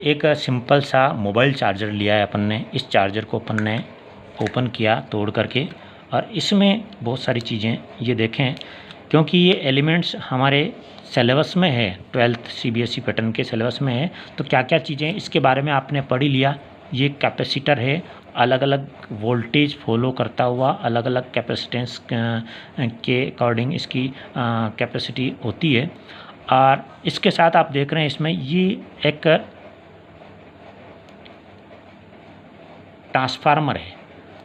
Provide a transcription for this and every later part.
एक सिंपल सा mobile charger लिया है अपन ने। इस चार्जर को अपन ने ओपन किया तोड़ करके, और इसमें बहुत सारी चीज़ें ये देखें, क्योंकि ये एलिमेंट्स हमारे सिलेबस में है, 12th CBSE पैटर्न के सिलेबस में है। तो क्या क्या चीज़ें इसके बारे में आपने पढ़ ही लिया। ये कैपेसिटर है, अलग अलग वोल्टेज फॉलो करता हुआ अलग अलग कैपेसिटेंस के अकॉर्डिंग इसकी कैपेसिटी होती है। और इसके साथ आप देख रहे हैं इसमें ये एक ट्रांसफार्मर है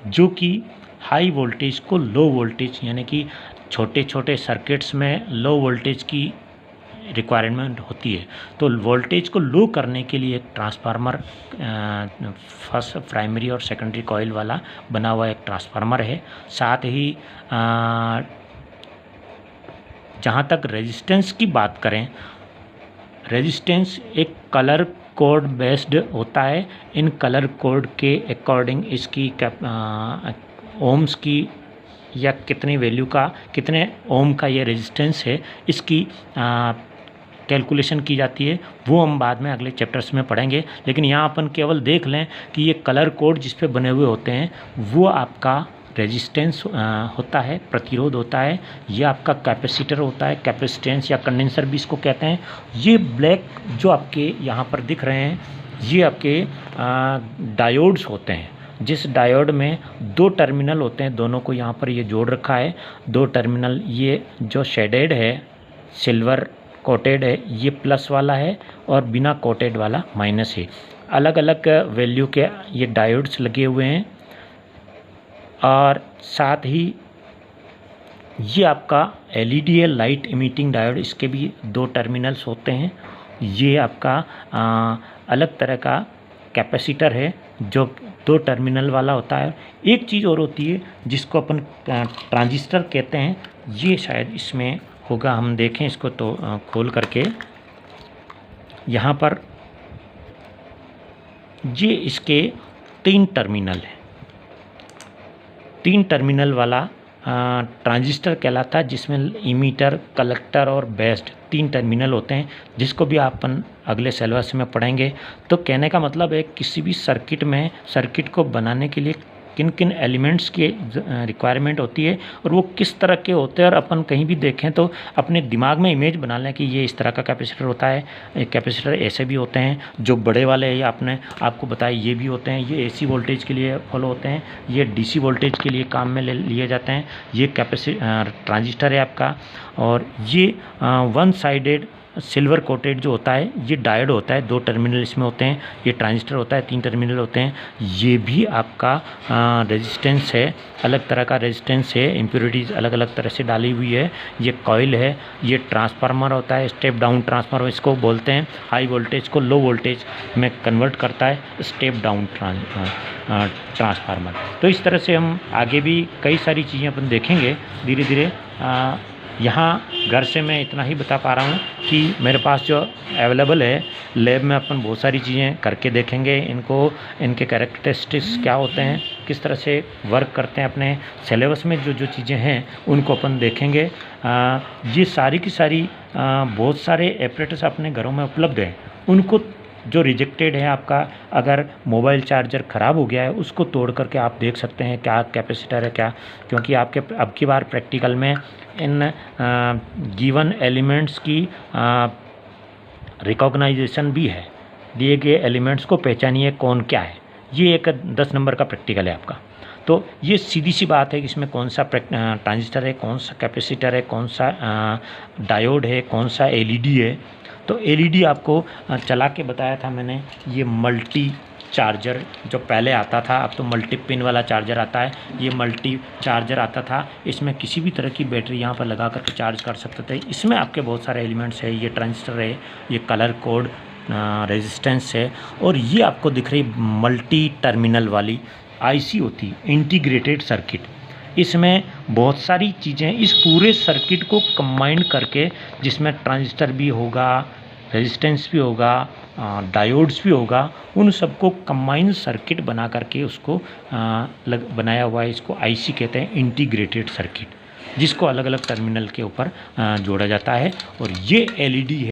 जो कि हाई वोल्टेज को लो वोल्टेज, यानी कि छोटे छोटे सर्किट्स में लो वोल्टेज की रिक्वायरमेंट होती है। तो वोल्टेज को लो करने के लिए एक ट्रांसफार्मर, फर्स्ट प्राइमरी और सेकेंडरी कॉइल वाला बना हुआ एक ट्रांसफार्मर है। साथ ही जहाँ तक रेजिस्टेंस की बात करें, रेजिस्टेंस एक कलर कोड बेस्ड होता है। इन कलर कोड के अकॉर्डिंग इसकी ओम्स की या कितनी वैल्यू का, कितने ओम का ये रेजिस्टेंस है, इसकी कैलकुलेशन की जाती है। वो हम बाद में अगले चैप्टर्स में पढ़ेंगे। लेकिन यहाँ अपन केवल देख लें कि ये कलर कोड जिस पे बने हुए होते हैं वो आपका रेजिस्टेंस होता है, प्रतिरोध होता है। ये आपका कैपेसिटर होता है, कैपेसिटेंस या कंडेंसर भी इसको कहते हैं। ये ब्लैक जो आपके यहाँ पर दिख रहे हैं ये आपके डायोड्स होते हैं। जिस डायोड में दो टर्मिनल होते हैं, दोनों को यहाँ पर ये जोड़ रखा है। दो टर्मिनल, ये जो शेडेड है सिल्वर कोटेड है ये प्लस वाला है, और बिना कोटेड वाला माइनस है। अलग अलग वैल्यू के ये डायोड्स लगे हुए हैं। और साथ ही ये आपका LED है, लाइट इमिटिंग डायोड। इसके भी दो टर्मिनल्स होते हैं। ये आपका अलग तरह का कैपेसिटर है जो दो टर्मिनल वाला होता है। एक चीज़ और होती है जिसको अपन ट्रांजिस्टर कहते हैं। ये शायद इसमें होगा, हम देखें इसको तो खोल करके। यहाँ पर ये इसके 3 टर्मिनल है। 3 टर्मिनल वाला ट्रांजिस्टर कहलाता है, जिसमें इमीटर, कलेक्टर और बेस्ड 3 टर्मिनल होते हैं, जिसको भी अपन अगले सिलेबस में पढ़ेंगे। तो कहने का मतलब है किसी भी सर्किट में, सर्किट को बनाने के लिए किन किन एलिमेंट्स की रिक्वायरमेंट होती है और वो किस तरह के होते हैं। और अपन कहीं भी देखें तो अपने दिमाग में इमेज बना लें कि ये इस तरह का कैपेसिटर होता है। एक कैपेसिटर ऐसे भी होते हैं जो बड़े वाले हैं, आपने आपको बताया ये भी होते हैं। ये AC वोल्टेज के लिए फॉलो होते हैं, ये DC वोल्टेज के लिए काम में लिए जाते हैं। ये ट्रांजिस्टर है आपका। और ये वन साइडेड सिल्वर कोटेड जो होता है ये डायोड होता है। 2 टर्मिनल इसमें होते हैं। ये ट्रांजिस्टर होता है, 3 टर्मिनल होते हैं। ये भी आपका रेजिस्टेंस है, अलग तरह का रेजिस्टेंस है, इम्प्योरिटीज़ अलग अलग तरह से डाली हुई है। ये कॉइल है। ये ट्रांसफार्मर होता है, स्टेप डाउन ट्रांसफार्मर इसको बोलते हैं। हाई वोल्टेज को लो वोल्टेज में कन्वर्ट करता है स्टेप डाउन ट्रांसफार्मर। तो इस तरह से हम आगे भी कई सारी चीज़ें अपन देखेंगे धीरे धीरे। यहाँ घर से मैं इतना ही बता पा रहा हूँ कि मेरे पास जो अवेलेबल है, लैब में अपन बहुत सारी चीज़ें करके देखेंगे। इनके कैरेक्टरिस्टिक्स क्या होते हैं, किस तरह से वर्क करते हैं, अपने सिलेबस में जो जो चीज़ें हैं उनको अपन देखेंगे। ये सारी की सारी बहुत सारे एपरेटर्स अपने घरों में उपलब्ध हैं। उनको जो रिजेक्टेड है आपका, अगर मोबाइल चार्जर ख़राब हो गया है उसको तोड़ करके आप देख सकते हैं क्या कैपेसिटर है क्या। क्योंकि आपके अब की बार प्रैक्टिकल में इन गिवन एलिमेंट्स की रिकॉग्नाइजेशन भी है। दिए गए एलिमेंट्स को पहचानिए कौन क्या है। ये एक 10 नंबर का प्रैक्टिकल है आपका। तो ये सीधी सी बात है कि इसमें कौन सा ट्रांजिस्टर है, कौन सा कैपेसिटर है, कौन सा डायोड है, कौन सा LED है। तो LED आपको चला के बताया था मैंने। ये मल्टी चार्जर जो पहले आता था, अब तो मल्टी पिन वाला चार्जर आता है। ये मल्टी चार्जर आता था, इसमें किसी भी तरह की बैटरी यहाँ पर लगा कर चार्ज कर सकते थे। इसमें आपके बहुत सारे एलिमेंट्स है। ये ट्रांजिस्टर है, ये कलर कोड रेजिस्टेंस है, और ये आपको दिख रही मल्टी टर्मिनल वाली IC होती, इंटीग्रेटेड सर्किट। इसमें बहुत सारी चीज़ें इस पूरे सर्किट को कंबाइन करके, जिसमें ट्रांजिस्टर भी होगा, रेजिस्टेंस भी होगा, डायोड्स भी होगा, उन सबको कंबाइन सर्किट बना करके उसको बनाया हुआ है। इसको IC कहते हैं, इंटीग्रेटेड सर्किट, जिसको अलग अलग टर्मिनल के ऊपर जोड़ा जाता है। और ये LED है।